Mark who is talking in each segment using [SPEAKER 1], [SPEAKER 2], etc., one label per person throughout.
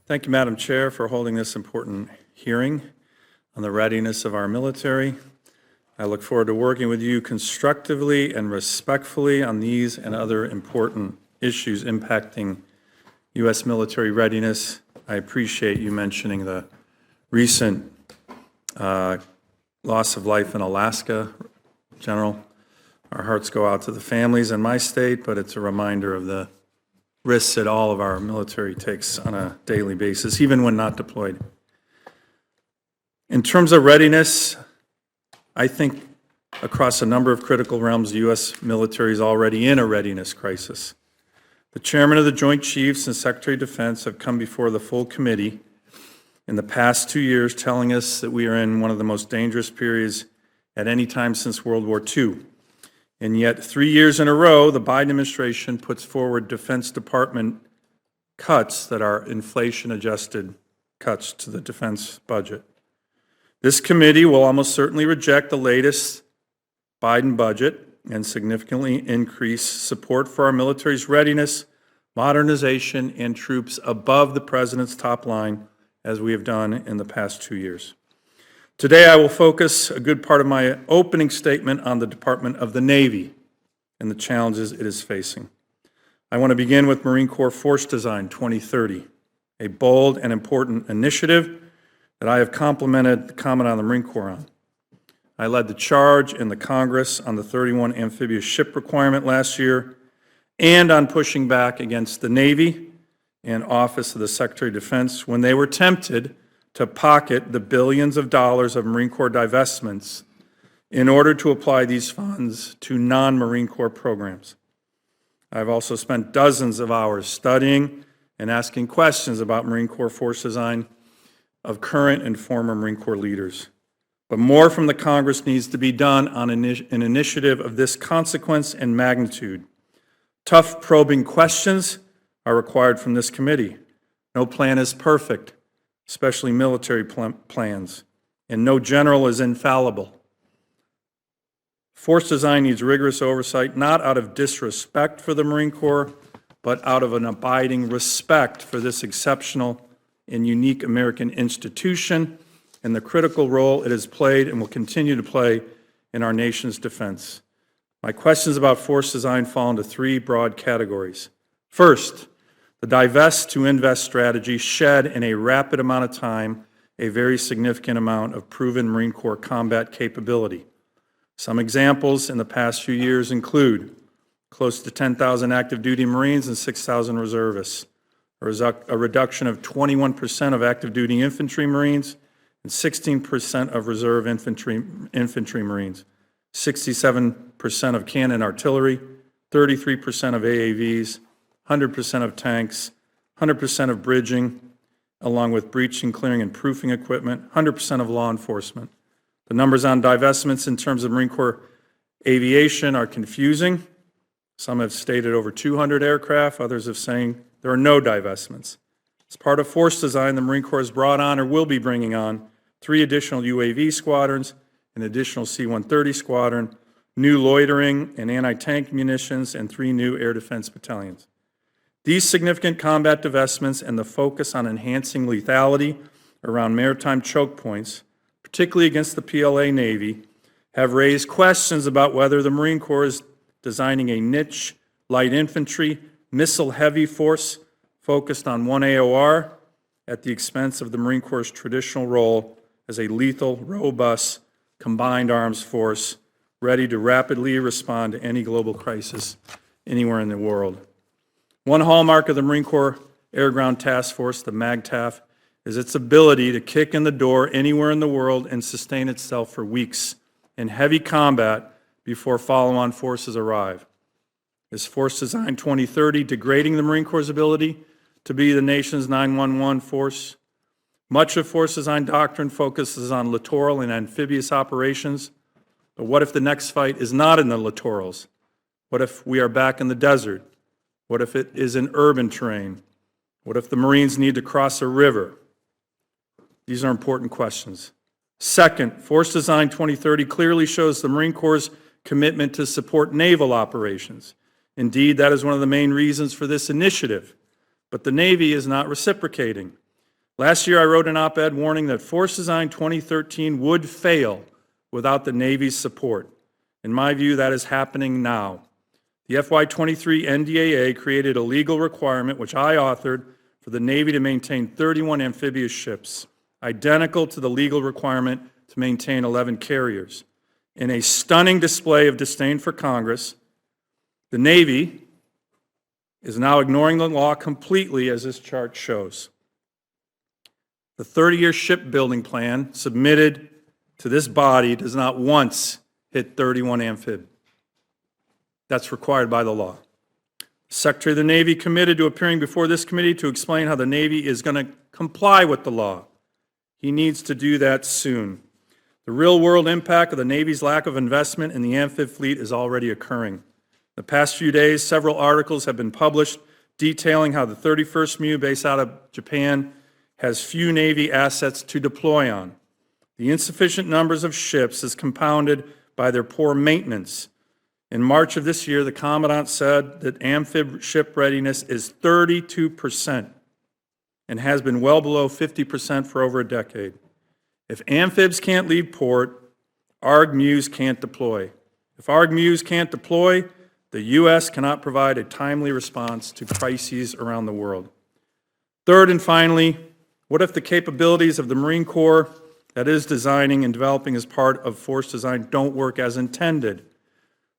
[SPEAKER 1] Thank you, Madam Chair, for holding this important hearing on the readiness of our military. I look forward to working with you constructively and respectfully on these and other important issues impacting U.S. military readiness. I appreciate you mentioning the recent loss of life in Alaska, General. Our hearts go out to the families in my state, but it's a reminder of the risks that all of our military takes on a daily basis, even when not deployed. In terms of readiness, I think across a number of critical realms, the U.S. military is already in a readiness crisis. The Chairman of the Joint Chiefs and Secretary of Defense have come before the full committee in the past 2 years telling us that we are in one of the most dangerous periods at any time since World War II. And yet, 3 years in a row, the Biden administration puts forward Defense Department cuts that are inflation-adjusted cuts to the defense budget. This committee will almost certainly reject the latest Biden budget and significantly increase support for our military's readiness, modernization, and troops above the President's top line, as we have done in the past 2 years. Today, I will focus a good part of my opening statement on the Department of the Navy and the challenges it is facing. I want to begin with Marine Corps Force Design 2030, a bold and important initiative that I have complimented the Commandant of the Marine Corps on. I led the charge in the Congress on the 31 amphibious ship requirement last year and on pushing back against the Navy and Office of the Secretary of Defense when they were tempted to pocket the billions of dollars of Marine Corps divestments in order to apply these funds to non-Marine Corps programs. I've also spent dozens of hours studying and asking questions about Marine Corps Force Design of current and former Marine Corps leaders. But more from the Congress needs to be done on an initiative of this consequence and magnitude. Tough probing questions are required from this committee. No plan is perfect, especially military plans, and no general is infallible. Force design needs rigorous oversight, not out of disrespect for the Marine Corps, but out of an abiding respect for this exceptional and unique American institution and the critical role it has played and will continue to play in our nation's defense. My questions about force design fall into three broad categories. First, the divest to invest strategy shed in a rapid amount of time a very significant amount of proven Marine Corps combat capability. Some examples in the past few years include close to 10,000 active duty Marines and 6,000 reservists, a reduction of 21% of active duty infantry Marines and 16% of reserve infantry Marines, 67% of cannon artillery, 33% of AAVs, 100% of tanks, 100% of bridging, along with breaching, clearing, and proofing equipment, 100% of law enforcement. The numbers on divestments in terms of Marine Corps aviation are confusing. Some have stated over 200 aircraft, others have saying there are no divestments. As part of force design, the Marine Corps has brought on or will be bringing on 3 additional UAV squadrons, an additional C-130 squadron, new loitering and anti-tank munitions, and 3 new air defense battalions. These significant combat divestments and the focus on enhancing lethality around maritime choke points, particularly against the PLA Navy, have raised questions about whether the Marine Corps is designing a niche light infantry, missile-heavy force focused on one AOR at the expense of the Marine Corps' traditional role as a lethal, robust, combined arms force ready to rapidly respond to any global crisis anywhere in the world. One hallmark of the Marine Corps Air Ground Task Force, the MAGTF, is its ability to kick in the door anywhere in the world and sustain itself for weeks in heavy combat before follow-on forces arrive. Is Force Design 2030 degrading the Marine Corps' ability to be the nation's 911 force? Much of Force Design doctrine focuses on littoral and amphibious operations, but what if the next fight is not in the littorals? What if we are back in the desert? What if it is in urban terrain? What if the Marines need to cross a river? These are important questions. Second, Force Design 2030 clearly shows the Marine Corps' commitment to support naval operations. Indeed, that is one of the main reasons for this initiative. But the Navy is not reciprocating. Last year, I wrote an op-ed warning that Force Design 2013 would fail without the Navy's support. In my view, that is happening now. The FY23 NDAA created a legal requirement, which I authored, for the Navy to maintain 31 amphibious ships, identical to the legal requirement to maintain 11 carriers. In a stunning display of disdain for Congress, the Navy is now ignoring the law completely, as this chart shows. The 30-year shipbuilding plan submitted to this body does not once hit 31 amphib. That's required by the law. The Secretary of the Navy committed to appearing before this committee to explain how the Navy is going to comply with the law. He needs to do that soon. The real-world impact of the Navy's lack of investment in the amphib fleet is already occurring. The past few days, several articles have been published detailing how the 31st MU, based out of Japan, has few Navy assets to deploy on. The insufficient numbers of ships is compounded by their poor maintenance. In March of this year, the Commandant said that amphib ship readiness is 32% and has been well below 50% for over a decade. If amphibs can't leave port, ARG-MUs can't deploy. If ARG-MUs can't deploy, the U.S. cannot provide a timely response to crises around the world. Third and finally, what if the capabilities of the Marine Corps that is designing and developing as part of force design don't work as intended?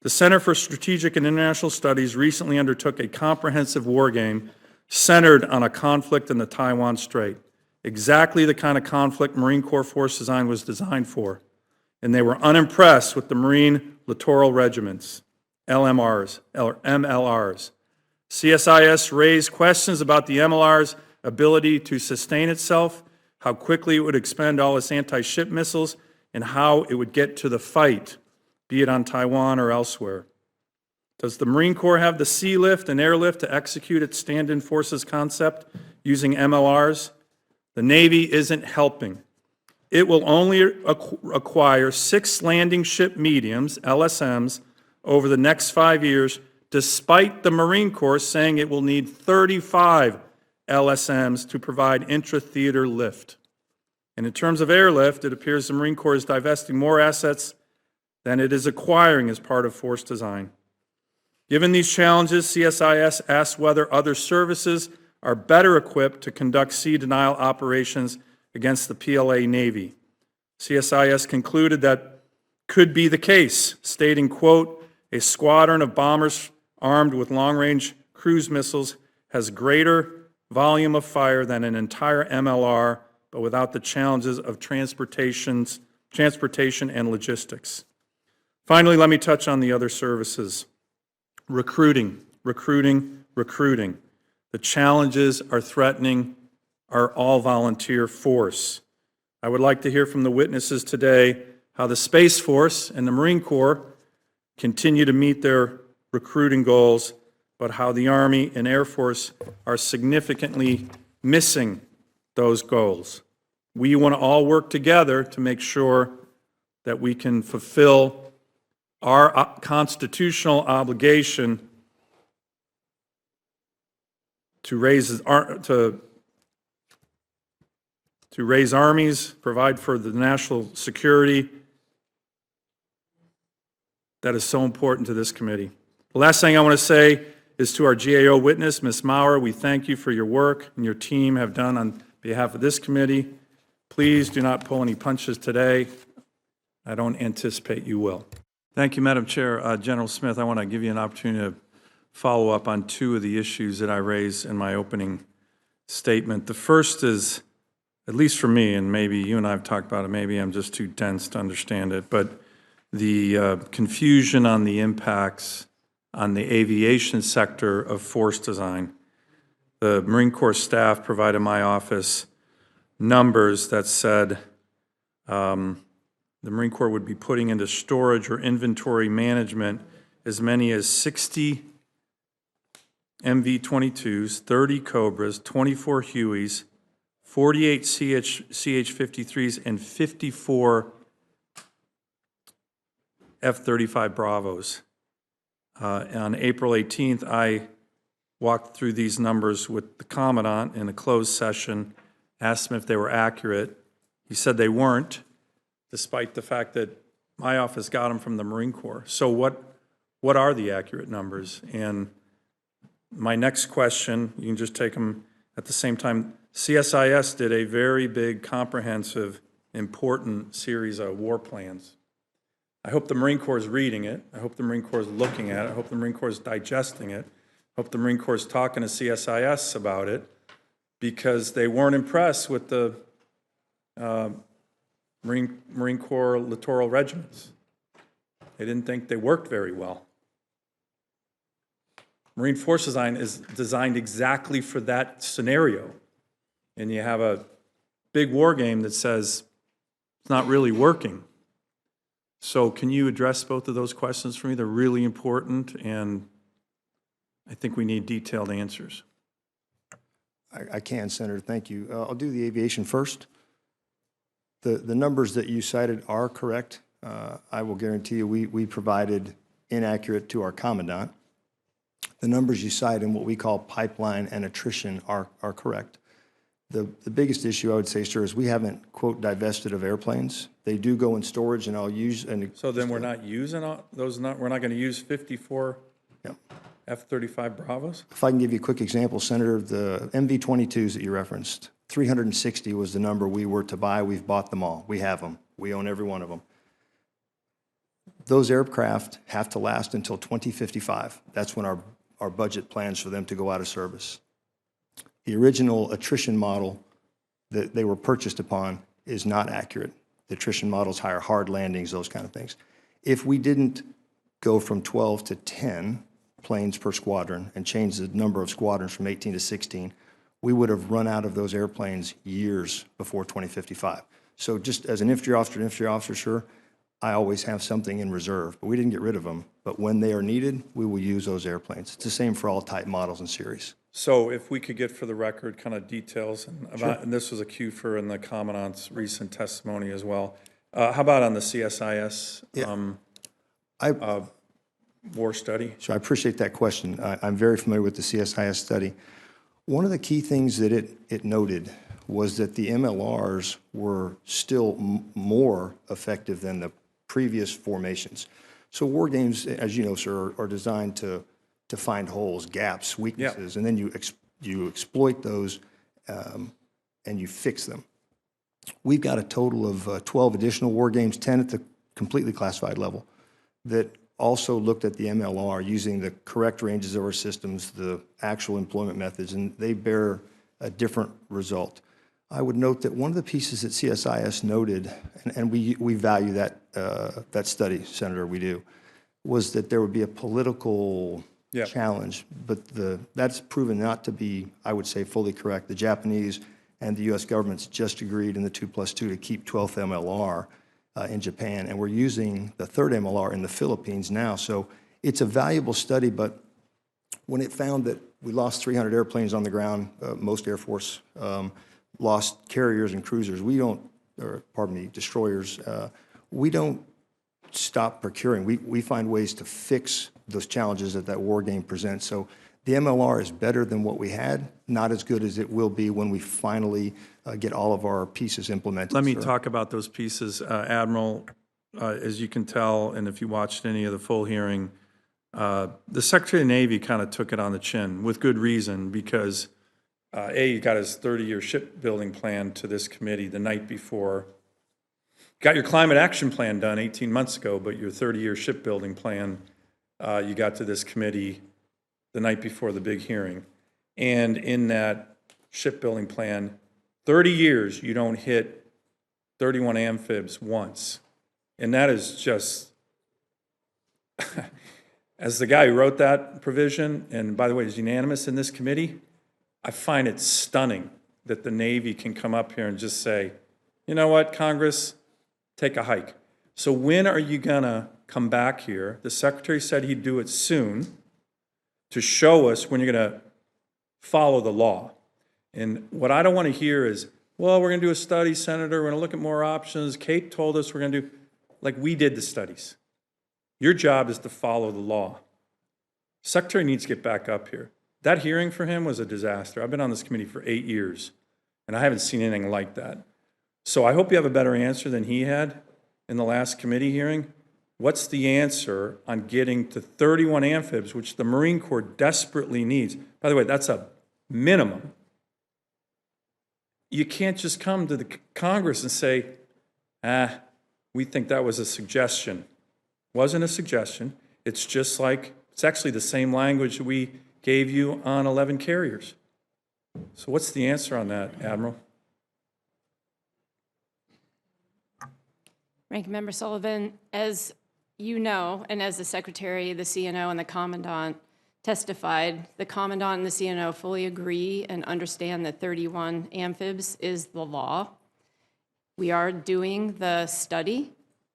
[SPEAKER 1] The Center for Strategic and International Studies recently undertook a comprehensive war game centered on a conflict in the Taiwan Strait, exactly the kind of conflict Marine Corps force design was designed for. And they were unimpressed with the Marine Littoral Regiments, LMRs, or MLRs. CSIS raised questions about the MLR's ability to sustain itself, how quickly it would expend all its anti-ship missiles, and how it would get to the fight, be it on Taiwan or elsewhere. Does the Marine Corps have the sea lift and airlift to execute its stand-in forces concept using MLRs? The Navy isn't helping. It will only acquire 6 landing ship mediums, LSMs, over the next 5 years, despite the Marine Corps saying it will need 35 LSMs to provide intra-theater lift. And in terms of airlift, it appears the Marine Corps is divesting more assets than it is acquiring as part of force design. Given these challenges, CSIS asked whether other services are better equipped to conduct sea denial operations against the PLA Navy. CSIS concluded that could be the case, stating, quote, a squadron of bombers armed with long-range cruise missiles has greater volume of fire than an entire MLR, but without the challenges of transportation and logistics. Finally, let me touch on the other services. Recruiting. The challenges are threatening our all-volunteer force. I would like to hear from the witnesses today how the Space Force and the Marine Corps continue to meet their recruiting goals, but how the Army and Air Force are significantly missing those goals. We want to all work together to make sure that we can fulfill our constitutional obligation to raise armies, provide for the national security that is so important to this committee. The last thing I want to say is to our GAO witness, Ms. Maurer, we thank you for your work and your team have done on behalf of this committee. Please do not pull any punches today. I don't anticipate you will. Thank you, Madam Chair. General Smith, I want to give you an opportunity to follow up on 2 of the issues that I raised in my opening statement. The first is, at least for me, and maybe you and I have talked about it, maybe I'm just too dense to understand it, but the confusion on the impacts on the aviation sector of force design. The Marine Corps staff provided my office numbers that said the Marine Corps would be putting into storage or inventory management as many as 60 MV-22s, 30 Cobras, 24 Hueys, 48 CH-53s, and 54 F-35 Bravos. On April 18th, I walked through these numbers with the Commandant in a closed session, asked him if they were accurate. He said they weren't, despite the fact that my office got them from the Marine Corps. So what are the accurate numbers? And my next question, you can just take them at the same time. CSIS did a very big, comprehensive, important series of war plans. I hope the Marine Corps is reading it. I hope the Marine Corps is looking at it. I hope the Marine Corps is digesting it. I hope the Marine Corps is talking to CSIS about it, because they weren't impressed with the Marine Corps littoral regiments. They didn't think they worked very well. Marine Force Design is designed exactly for that scenario. And you have a big war game that says it's not really working. So can you address both of those questions for me? They're really important, and I think we need detailed answers.
[SPEAKER 2] I can, Senator, thank you. I'll do the aviation first. The numbers that you cited are correct. I will guarantee you we provided inaccurate to our commandant. The numbers you cite in what we call pipeline and attrition are correct. The biggest issue I would say, sir, is we haven't, quote, divested of airplanes. They do go in storage, and I'll use an.
[SPEAKER 1] So then we're not using those, we're not going to use 54
[SPEAKER 2] Yep.
[SPEAKER 1] F-35 Bravos?
[SPEAKER 2] If I can give you a quick example, Senator, the MV-22s that you referenced, 360 was the number we were to buy. We've bought them all. We have them. We own every one of them. Those aircraft have to last until 2055. That's when our budget plans for them to go out of service. The original attrition model that they were purchased upon is not accurate. The attrition models hire hard landings, those kind of things. If we didn't go from 12 to 10 planes per squadron and change the number of squadrons from 18 to 16, we would have run out of those airplanes years before 2055. So just as an infantry officer, sure, I always have something in reserve, but we didn't get rid of them. But when they are needed, we will use those airplanes. It's the same for all type models and series.
[SPEAKER 1] So if we could get for the record kind of details, and,
[SPEAKER 2] Sure.
[SPEAKER 1] and this was a cue for in the Commandant's recent testimony as well. How about on the CSIS war study?
[SPEAKER 2] So I appreciate that question. I'm very familiar with the CSIS study. One of the key things that it noted was that the MLRs were still more effective than the previous formations. So war games, as you know, sir, are designed to find holes, gaps, weaknesses, and then you exploit those and you fix them. We've got a total of 12 additional war games, 10 at the completely classified level, that also looked at the MLR using the correct ranges of our systems, the actual employment methods, and they bear a different result. I would note that one of the pieces that CSIS noted, and we value that study, Senator, we do, was that there would be a political challenge, but that's proven not to be, I would say, fully correct. The Japanese and the U.S. governments just agreed in the 2+2 to keep 12th MLR in Japan, and we're using the 3rd MLR in the Philippines now. So it's a valuable study, but when it found that we lost 300 airplanes on the ground, most Air Force lost carriers and cruisers, destroyers, we don't stop procuring. We find ways to fix those challenges that war game presents. So the MLR is better than what we had, not as good as it will be when we finally get all of our pieces implemented.
[SPEAKER 1] Let me talk about those pieces. Admiral, as you can tell, and if you watched any of the full hearing, the Secretary of the Navy kind of took it on the chin with good reason, because he got his 30-year shipbuilding plan to this committee the night before. Got your climate action plan done 18 months ago, but your 30-year shipbuilding plan, you got to this committee the night before the big hearing. And in that shipbuilding plan, 30 years, you don't hit 31 amphibs once. And that is just, as the guy who wrote that provision, and by the way, is unanimous in this committee, I find it stunning that the Navy can come up here and just say, you know what, Congress, take a hike. So when are you gonna come back here? The Secretary said he'd do it soon to show us when you're gonna follow the law. And what I don't want to hear is, well, we're gonna do a study, Senator, we're gonna look at more options. Kate told us we're gonna do, like we did the studies. Your job is to follow the law. Secretary needs to get back up here. That hearing for him was a disaster. I've been on this committee for 8 years, And I haven't seen anything like that. So I hope you have a better answer than he had in the last committee hearing. What's the answer on getting to 31 amphibs, which the Marine Corps desperately needs? By the way, that's a minimum. You can't just come to the Congress and say, we think that was a suggestion. Wasn't a suggestion. It's just like, it's actually the same language we gave you on 11 carriers. So what's the answer on that, Admiral?
[SPEAKER 3] Ranking Member Sullivan, as you know, and as the Secretary, the CNO, and the Commandant testified, the Commandant and the CNO fully agree and understand that 31 amphibs is the law. We are doing the study,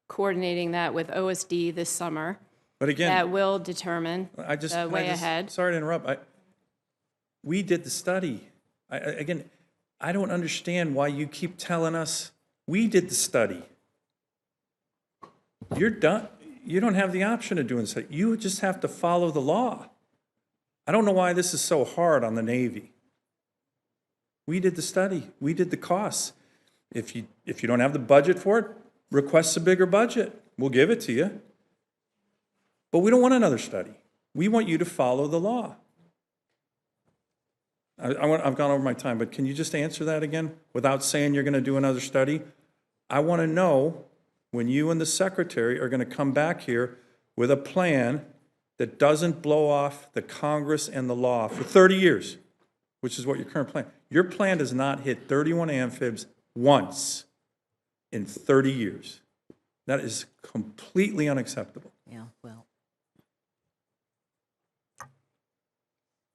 [SPEAKER 3] coordinating that with OSD this summer.
[SPEAKER 1] But again,
[SPEAKER 3] that will determine the way ahead.
[SPEAKER 1] Sorry to interrupt. We did the study. Again, I don't understand why you keep telling us we did the study. You're done. You don't have the option of doing so. You just have to follow the law. I don't know why this is so hard on the Navy. We did the study. We did the costs. If you don't have the budget for it, request a bigger budget. We'll give it to you. But we don't want another study. We want you to follow the law. I've gone over my time, but can you just answer that again without saying you're going to do another study? I want to know when you and the Secretary are going to come back here with a plan that doesn't blow off the Congress and the law for 30 years, which is what your current plan. Your plan does not hit 31 amphibs once in 30 years. That is completely unacceptable.
[SPEAKER 4] Yeah, well.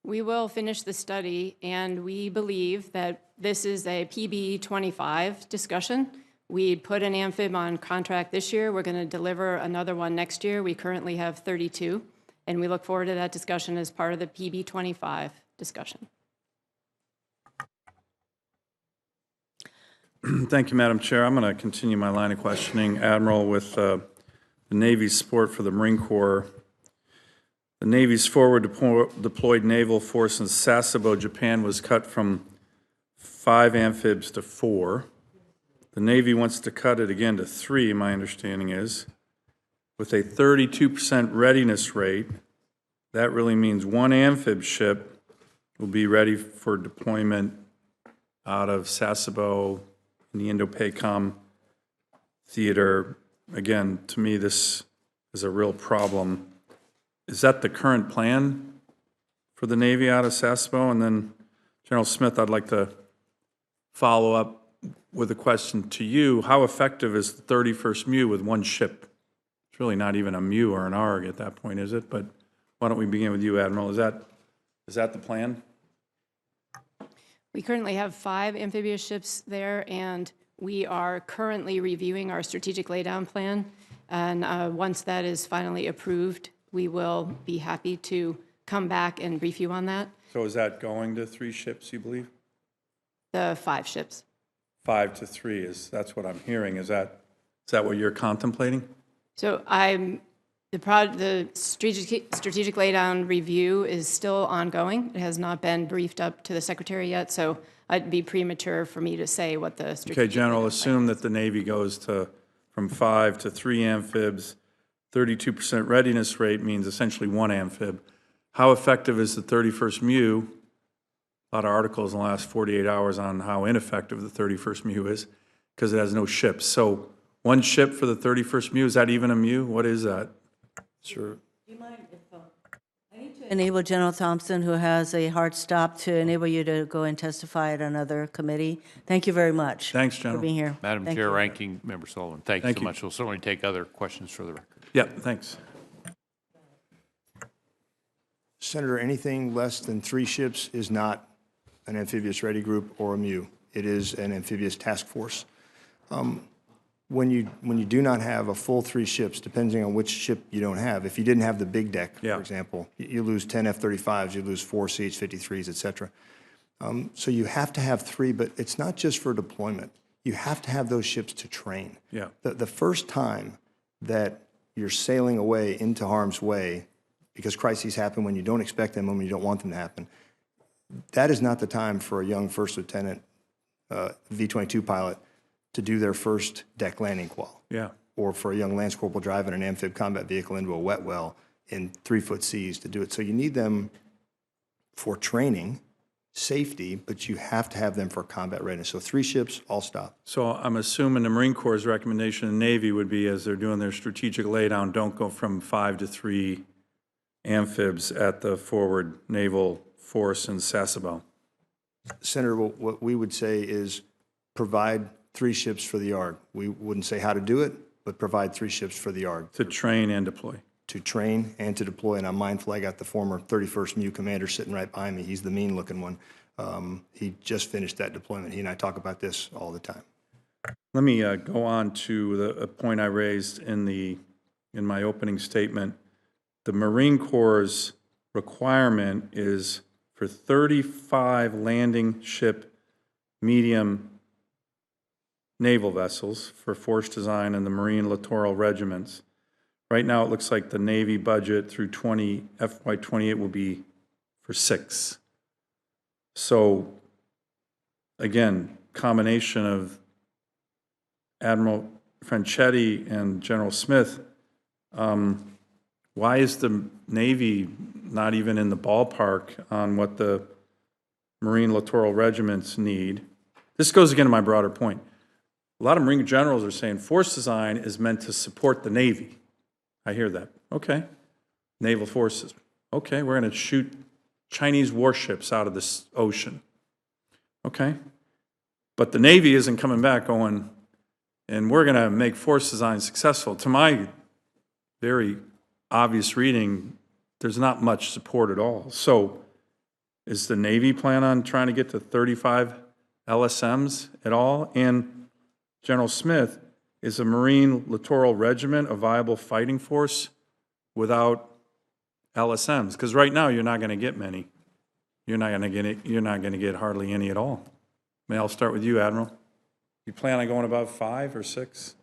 [SPEAKER 3] We will finish the study, and we believe that this is a PB 25 discussion. We put an amphib on contract this year. We're going to deliver another one next year. We currently have 32, and we look forward to that discussion as part of the PB 25 discussion.
[SPEAKER 1] Thank you, Madam Chair. I'm going to continue my line of questioning, Admiral, with the Navy's support for the Marine Corps. The Navy's forward deployed naval force in Sasebo, Japan, was cut from 5 amphibs to 4. The Navy wants to cut it again to 3, my understanding is. With a 32% readiness rate, that really means 1 amphib ship will be ready for deployment out of Sasebo in the Indo-PACOM theater. Again, to me, this is a real problem. Is that the current plan for the Navy out of Sasebo? And then, General Smith, I'd like to follow up with a question to you. How effective is the 31st MEU with 1 ship? It's really not even a MEU or an ARG at that point, is it? But why don't we begin with you, Admiral? Is that the plan?
[SPEAKER 3] We currently have 5 amphibious ships there, and we are currently reviewing our strategic laydown plan. And once that is finally approved, we will be happy to come back and brief you on that.
[SPEAKER 1] So is that going to 3 ships, you believe?
[SPEAKER 3] The 5 ships.
[SPEAKER 1] 5 to 3 that's what I'm hearing. Is that what you're contemplating?
[SPEAKER 3] So the strategic laydown review is still ongoing. It has not been briefed up to the Secretary yet, so it'd be premature for me to say what the strategic.
[SPEAKER 1] Okay, General,
[SPEAKER 3] laydown
[SPEAKER 1] assume
[SPEAKER 3] plan is.
[SPEAKER 1] that the Navy goes from 5 to 3 amphibs. 32% readiness rate means essentially 1 amphib. How effective is the 31st MEU? A lot of articles in the last 48 hours on how ineffective the 31st MEU is because it has no ships. So 1 ship for the 31st MEU, is that even a MEU? What is that? Sure.
[SPEAKER 4] Do you mind if I need to enable General Thompson, who has a hard stop, to enable you to go and testify at another committee? Thank you very much.
[SPEAKER 1] Thanks,
[SPEAKER 4] For
[SPEAKER 1] General.
[SPEAKER 4] being here.
[SPEAKER 5] Madam
[SPEAKER 4] Thank
[SPEAKER 5] Chair,
[SPEAKER 4] you.
[SPEAKER 5] Ranking Member Sullivan, thank you
[SPEAKER 1] Thank
[SPEAKER 5] so
[SPEAKER 1] you.
[SPEAKER 5] much. We'll certainly take other questions for the record.
[SPEAKER 1] Yeah, thanks.
[SPEAKER 2] Senator, anything less than 3 ships is not an amphibious ready group or a MEU. It is an amphibious task force. When you do not have a full 3 ships, depending on which ship you don't have, if you didn't have the big deck,
[SPEAKER 1] Yeah.
[SPEAKER 2] for example, you lose 10 F-35s, you lose 4 CH-53s, et cetera. So you have to have 3, but it's not just for deployment. You have to have those ships to train.
[SPEAKER 1] Yeah.
[SPEAKER 2] The first time that you're sailing away into harm's way, because crises happen when you don't expect them and when you don't want them to happen, that is not the time for a young first lieutenant V-22 pilot to do their first deck landing qual.
[SPEAKER 1] Yeah.
[SPEAKER 2] Or for a young Lance Corporal driving an amphib combat vehicle into a wet well in 3-foot seas to do it. So you need them for training, safety, but you have to have them for combat readiness. So 3 ships, all stop.
[SPEAKER 1] So I'm assuming the Marine Corps' recommendation to the Navy would be, as they're doing their strategic laydown, don't go from 5 to 3 amphibs at the forward naval force in Sasebo.
[SPEAKER 2] Senator, what we would say is provide 3 ships for the yard. We wouldn't say how to do it, but provide 3 ships for the yard
[SPEAKER 1] To train and deploy.
[SPEAKER 2] to train and to deploy. And I'm mindful I got the former 31st MU commander sitting right behind me. He's the mean-looking one. He just finished that deployment. He and I talk about this all the time.
[SPEAKER 1] Let me go on to a point I raised in my opening statement. The Marine Corps' requirement is for 35 landing ship medium naval vessels for force design and the Marine littoral regiments. Right now, it looks like the Navy budget through FY28 will be for 6. So, again, combination of Admiral Franchetti and General Smith, why is the Navy not even in the ballpark on what the Marine littoral regiments need? This goes again to my broader point. A lot of Marine generals are saying force design is meant to support the Navy. I hear that. Okay. Naval forces. Okay, we're going to shoot Chinese warships out of this ocean. Okay. But the Navy isn't coming back going, and we're going to make force design successful. To my very obvious reading, there's not much support at all. So is the Navy plan on trying to get to 35 LSMs at all? And General Smith, is a Marine littoral regiment a viable fighting force without LSMs? Because right now you're not going to get many. You're not going to get hardly any at all. May I'll start with you, Admiral. You plan on going above 5 or 6?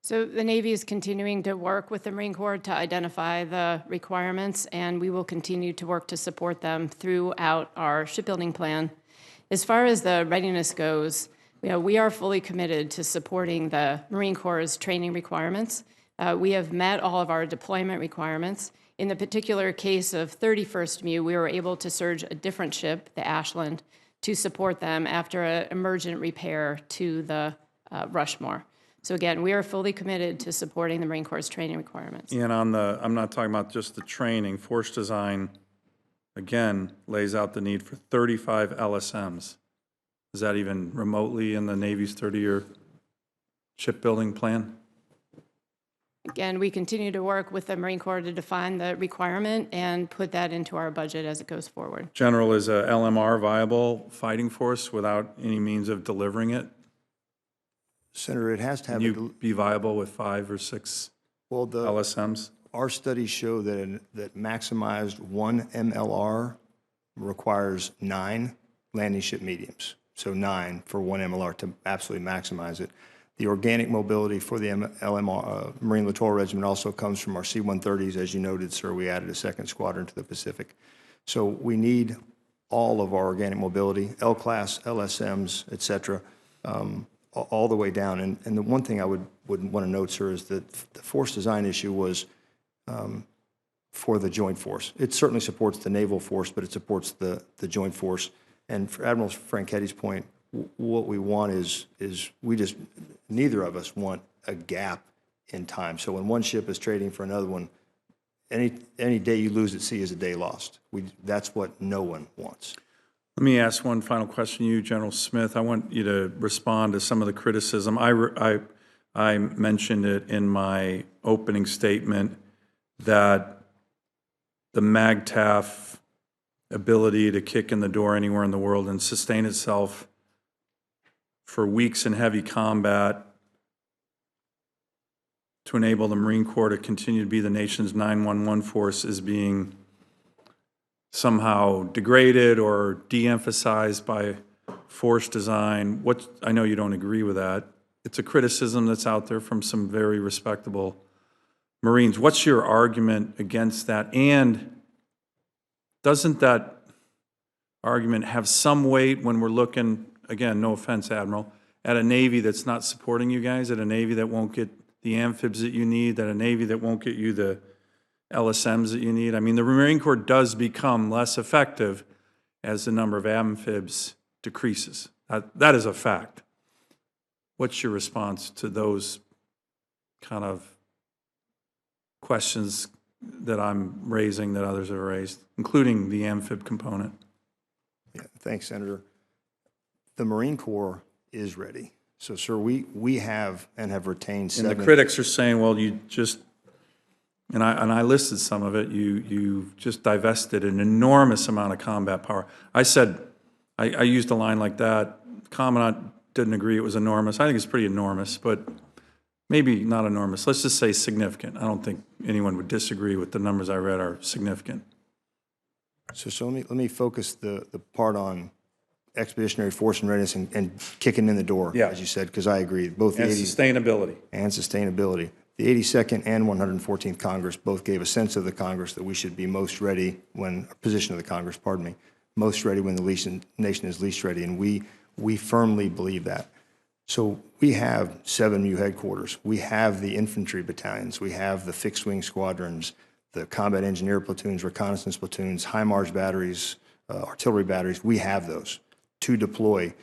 [SPEAKER 3] So the Navy is continuing to work with the Marine Corps to identify the requirements, and we will continue to work to support them throughout our shipbuilding plan. As far as the readiness goes, we are fully committed to supporting the Marine Corps' training requirements. We have met all of our deployment requirements. In the particular case of 31st MU, we were able to surge a different ship, the Ashland, to support them after an emergent repair to the Rushmore. So again, we are fully committed to supporting the Marine Corps' training requirements.
[SPEAKER 1] And I'm not talking about just the training. Force design, again, lays out the need for 35 LSMs. Is that even remotely in the Navy's 30-year shipbuilding plan?
[SPEAKER 3] Again, we continue to work with the Marine Corps to define the requirement and put that into our budget as it goes forward.
[SPEAKER 1] General, is a LMR viable fighting force without any means of delivering it?
[SPEAKER 2] Senator, it has to have
[SPEAKER 1] Can you be viable with 5 or 6
[SPEAKER 2] well,
[SPEAKER 1] LSMs?
[SPEAKER 2] our studies show that maximized 1 MLR requires 9 landing ship mediums. So 9 for 1 MLR to absolutely maximize it. The organic mobility for the LMR, Marine Littoral Regiment also comes from our C-130s. As you noted, sir, we added a 2nd squadron to the Pacific. So we need all of our organic mobility, L-class, LSMs, et cetera, all the way down. And the one thing I would want to note, sir, is that the force design issue was for the joint force. It certainly supports the naval force, but it supports the joint force. And for Admiral Franchetti's point, what we want is neither of us want a gap in time. So when one ship is trading for another one, any day you lose at sea is a day lost. That's what no one wants.
[SPEAKER 1] Let me ask one final question to you, General Smith. I want you to respond to some of the criticism. I mentioned it in my opening statement that the MAGTF ability to kick in the door anywhere in the world and sustain itself for weeks in heavy combat to enable the Marine Corps to continue to be the nation's 911 force is being somehow degraded or de-emphasized by force design. I know you don't agree with that. It's a criticism that's out there from some very respectable Marines. What's your argument against that? And doesn't that argument have some weight when we're looking again, no offense, Admiral, at a Navy that's not supporting you guys, at a Navy that won't get the amphibs that you need, at a Navy that won't get you the LSMs that you need. I mean, the Marine Corps does become less effective as the number of amphibs decreases. That is a fact. What's your response to those kind of questions that I'm raising that others have raised, including the amphib component?
[SPEAKER 2] Yeah, thanks, Senator. The Marine Corps is ready. So, sir, we have and have retained
[SPEAKER 1] And
[SPEAKER 2] seven.
[SPEAKER 1] the critics are saying, well, you just, and I listed some of it, you just divested an enormous amount of combat power. I said, I used a line like that. The Commandant didn't agree it was enormous. I think it's pretty enormous, but maybe not enormous. Let's just say significant. I don't think anyone would disagree with the numbers I read are significant.
[SPEAKER 2] So let me focus the part on expeditionary force and readiness and kicking in the door,
[SPEAKER 1] Yeah.
[SPEAKER 2] as you said, because I agree. Both the
[SPEAKER 1] And
[SPEAKER 2] 80
[SPEAKER 1] sustainability.
[SPEAKER 2] and sustainability. The 82nd and 114th Congress both gave a sense of the Congress that we should be most ready when, position of the Congress, pardon me, most ready when the nation is least ready, and we firmly believe that. So we have 7 new headquarters. We have the infantry battalions. We have the fixed-wing squadrons, the combat engineer platoons, reconnaissance platoons, HIMARS batteries, artillery batteries. We have those to deploy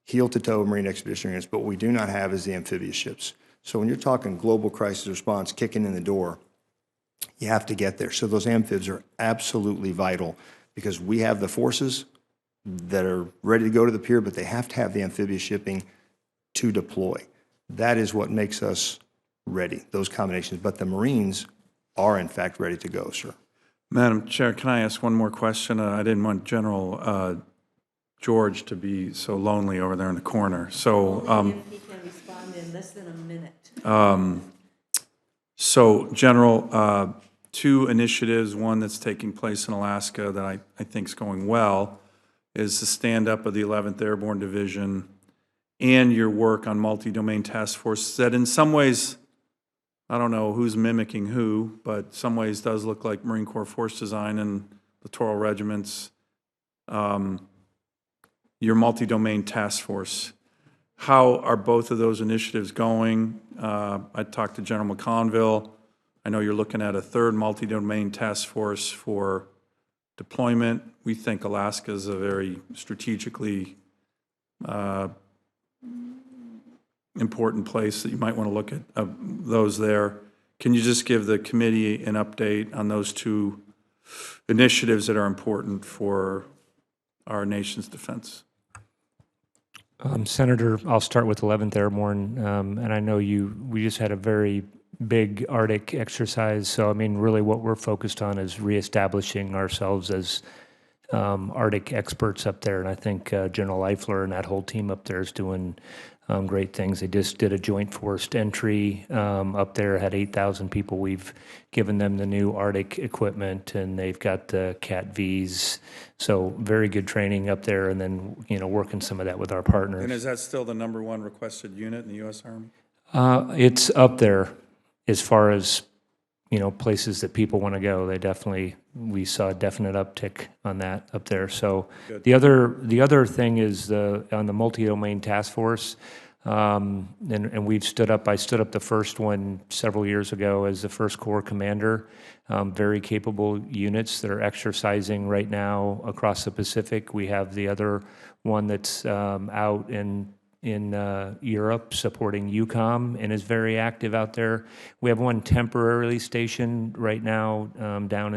[SPEAKER 2] heel-to-toe Marine expeditionary units, but what we do not have is the amphibious ships. So when you're talking global crisis response, kicking in the door, you have to get there. So those amphibs are absolutely vital because we have the forces that are ready to go to the pier, but they have to have the amphibious shipping to deploy. That is what makes us ready, those combinations. But the Marines are, in fact, ready to go, sir.
[SPEAKER 1] Madam Chair, can I ask one more question? I didn't want General George to be so lonely over there in the corner. So,
[SPEAKER 4] He can respond in less than a minute.
[SPEAKER 1] So, General, 2 initiatives, one that's taking place in Alaska that I think is going well, is the stand-up of the 11th Airborne Division and your work on multi-domain task force that in some ways, I don't know who's mimicking who, but some ways does look like Marine Corps force design and littoral regiments, your multi-domain task force. How are both of those initiatives going? I talked to General McConville. I know you're looking at a 3rd multi-domain task force for deployment. We think Alaska is a very strategically important place that you might want to look at those there. Can you just give the committee an update on those 2 initiatives that are important for our nation's defense?
[SPEAKER 6] Senator, I'll start with 11th Airborne, and I know we just had a very big Arctic exercise, so I mean, really what we're focused on is reestablishing ourselves as Arctic experts up there, and I think General Eifler and that whole team up there is doing great things. They just did a joint forced entry up there, had 8,000 people. We've given them the new Arctic equipment, and they've got the Cat Vs. So very good training up there, and then working some of that with our partners.
[SPEAKER 1] And is that still the #1 requested unit in the U.S. Army?
[SPEAKER 6] It's up there as far as places that people want to go. We saw a definite uptick on that up there. So
[SPEAKER 1] Good.
[SPEAKER 6] the other thing is on the multi-domain task force, and I stood up the first one several years ago as the First Corps commander. Very capable units that are exercising right now across the Pacific. We have the other one that's out in Europe supporting EUCOM and is very active out there. We have one temporarily stationed right now down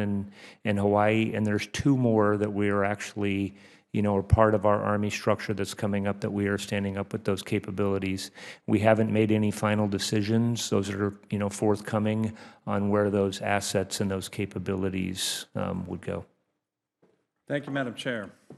[SPEAKER 6] in Hawaii, and there's 2 more that we are actually, are part of our Army structure that's coming up that we are standing up with those capabilities. We haven't made any final decisions. Those are, forthcoming on where those assets and those capabilities would go.
[SPEAKER 1] Thank you, Madam Chair.